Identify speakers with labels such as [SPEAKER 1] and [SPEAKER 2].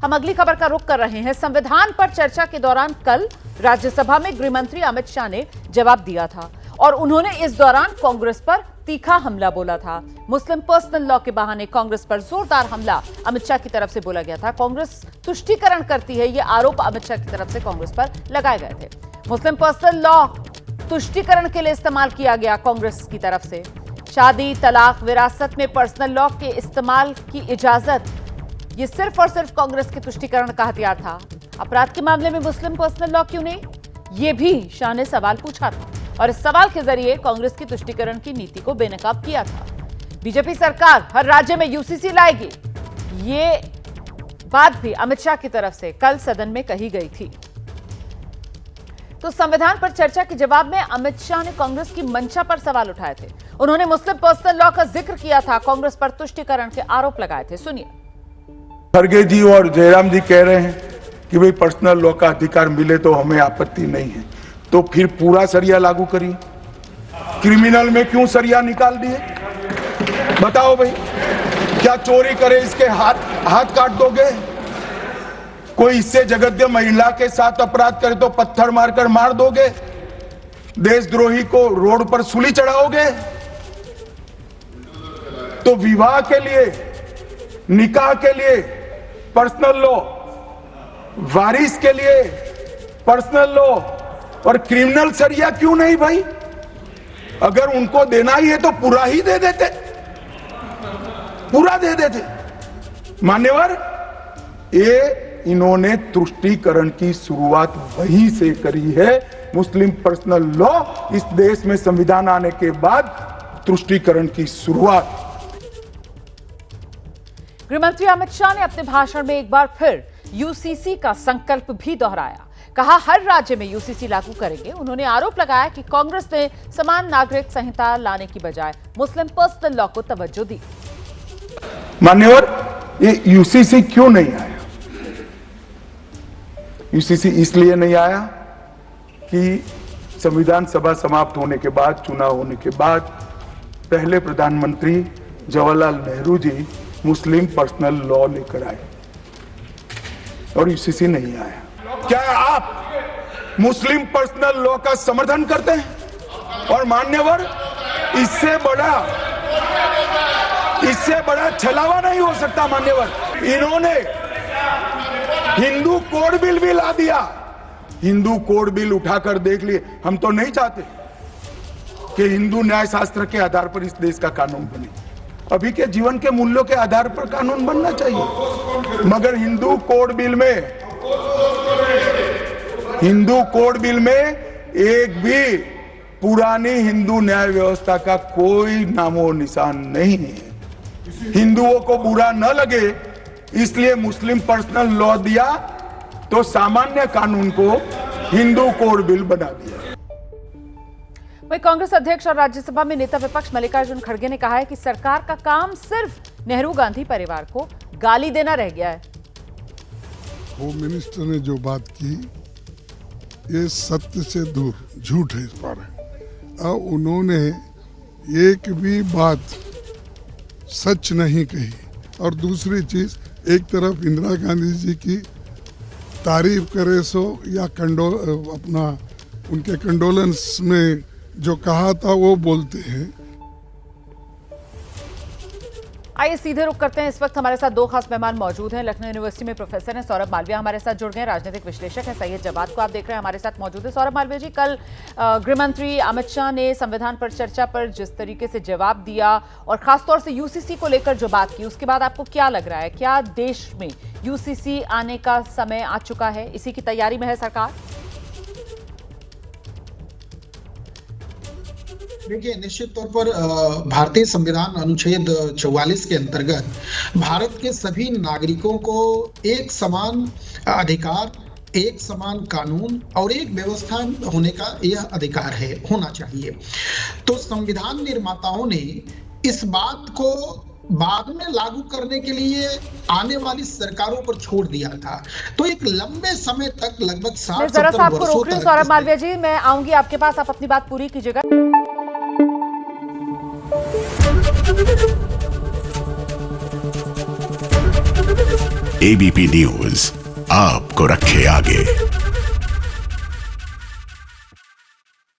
[SPEAKER 1] हम अगली खबर का रुख कर रहे हैं। संविधान पर चर्चा के दौरान कल राज्यसभा में गृह मंत्री अमित शाह ने जवाब दिया था और उन्होंने इस दौरान कांग्रेस पर तीखा हमला बोला था। मुस्लिम पर्सनल लॉ के बहाने कांग्रेस पर जोरदार हमला अमित शाह की तरफ से बोला गया था। कांग्रेस तुष्टीकरण करती है, ये आरोप अमित शाह की तरफ से कांग्रेस पर लगाए गए थे। मुस्लिम पर्सनल लॉ तुष्टीकरण के लिए इस्तेमाल किया गया कांग्रेस की तरफ से। शादी, तलाक, विरासत में पर्सनल लॉ के इस्तेमाल की इजाजत, ये सिर्फ और सिर्फ कांग्रेस के तुष्टीकरण का हथियार था। अपराध के मामले में मुस्लिम पर्सनल लॉ क्यों नहीं, ये भी शाह ने सवाल पूछा था और इस सवाल के जरिए कांग्रेस की तुष्टीकरण की नीति को बेनकाब किया था। बीजेपी सरकार हर राज्य में यूसीसी लाएगी, ये बात भी अमित शाह की तरफ से कल सदन में कही गई थी। तो संविधान पर चर्चा के जवाब में अमित शाह ने कांग्रेस की मंशा पर सवाल उठाए थे। उन्होंने मुस्लिम पर्सनल लॉ का जिक्र किया था, कांग्रेस पर तुष्टीकरण के आरोप लगाए थे। सुनिए।
[SPEAKER 2] खड़गे जी और जयराम जी कह रहे हैं कि भाई पर्सनल लॉ का अधिकार मिले तो हमें आपत्ति नहीं है, तो फिर पूरा सरिया लागू करिए। क्रिमिनल में क्यों सरिया निकाल दिए, बताओ भाई। क्या चोरी करे इसके हाथ काट दोगे? कोई इससे जगद्य महिला के साथ अपराध करे तो पत्थर मारकर मार दोगे? देशद्रोही को रोड पर सूली चढ़ाओगे? तो विवाह के लिए, निकाह के लिए पर्सनल लॉ, वारिस के लिए पर्सनल लॉ और क्रिमिनल सरिया क्यों नहीं भाई? अगर उनको देना ही है तो पूरा ही दे देते, पूरा दे देते। मान्यवर, ये इन्होंने तुष्टीकरण की शुरुआत वहीं से करी है। मुस्लिम पर्सनल लॉ इस देश में संविधान आने के बाद तुष्टीकरण की शुरुआत।
[SPEAKER 1] गृहमंत्री अमित शाह ने अपने भाषण में एक बार फिर यूसीसी का संकल्प भी दोहराया। कहा हर राज्य में यूसीसी लागू करेंगे। उन्होंने आरोप लगाया कि कांग्रेस ने समान नागरिक संहिता लाने की बजाय मुस्लिम पर्सनल लॉ को तवज्जो दी।
[SPEAKER 2] मान्यवर, ये यूसीसी क्यों नहीं आया? यूसीसी इसलिए नहीं आया कि संविधान सभा समाप्त होने के बाद, चुनाव होने के बाद पहले प्रधानमंत्री जवाहरलाल नेहरू जी मुस्लिम पर्सनल लॉ लेकर आए और यूसीसी नहीं आया। क्या आप मुस्लिम पर्सनल लॉ का समर्थन करते हैं? और मान्यवर, इससे बड़ा छलावा नहीं हो सकता। मान्यवर, इन्होंने हिंदू कोड बिल भी ला दिया। हिंदू कोड बिल उठाकर देख लिए। हम तो नहीं चाहते कि हिंदू न्याय शास्त्र के आधार पर इस देश का कानून बने। अभी के जीवन के मूल्यों के आधार पर कानून बनना चाहिए, मगर हिंदू कोड बिल में एक भी पुरानी हिंदू न्याय व्यवस्था का कोई नामो निशान नहीं है। हिंदुओं को बुरा न लगे इसलिए मुस्लिम पर्सनल लॉ दिया, तो सामान्य कानून को हिंदू कोड बिल बना दिया।
[SPEAKER 1] वहीं कांग्रेस अध्यक्ष और राज्यसभा में नेता विपक्ष मल्लिकार्जुन खड़गे ने कहा है कि सरकार का काम सिर्फ नेहरू गांधी परिवार को गाली देना रह गया है।
[SPEAKER 3] होम मिनिस्टर ने जो बात की, ये सत्य से दूर झूठ है इस बार। अब उन्होंने एक भी बात सच नहीं कही। और दूसरी चीज, एक तरफ इंदिरा गांधी जी की तारीफ करे सो या अपना उनके कंडोलेंस में जो कहा था वो बोलते हैं।
[SPEAKER 1] आइए सीधे रुख करते हैं। इस वक्त हमारे साथ दो खास मेहमान मौजूद हैं। लखनऊ यूनिवर्सिटी में प्रोफेसर हैं सौरभ मालवीय हमारे साथ जुड़ गए, राजनीतिक विश्लेषक हैं सैयद जवाद को आप देख रहे हैं हमारे साथ मौजूद है। सौरभ मालवीय जी, कल गृह मंत्री अमित शाह ने संविधान पर चर्चा पर जिस तरीके से जवाब दिया और खासतौर से यूसीसी को लेकर जो बात की, उसके बाद आपको क्या लग रहा है? क्या देश में यूसीसी आने का समय आ चुका है? इसी की तैयारी में है सरकार?
[SPEAKER 4] देखिए, निश्चित तौर पर भारतीय संविधान अनुच्छेद 44 के अंतर्गत भारत के सभी नागरिकों को एक समान अधिकार, एक समान कानून और एक व्यवस्था होने का यह अधिकार है, होना चाहिए। तो संविधान निर्माताओं ने इस बात को बाद में लागू करने के लिए आने वाली सरकारों पर छोड़ दिया था। तो एक लंबे समय तक, लगभग 60-70 वर्षों तक।
[SPEAKER 1] सौरभ मालवीय जी, मैं आऊंगी आपके पास, आप अपनी बात पूरी कीजिएगा।
[SPEAKER 5] एबीपी न्यूज आपको रखे आगे।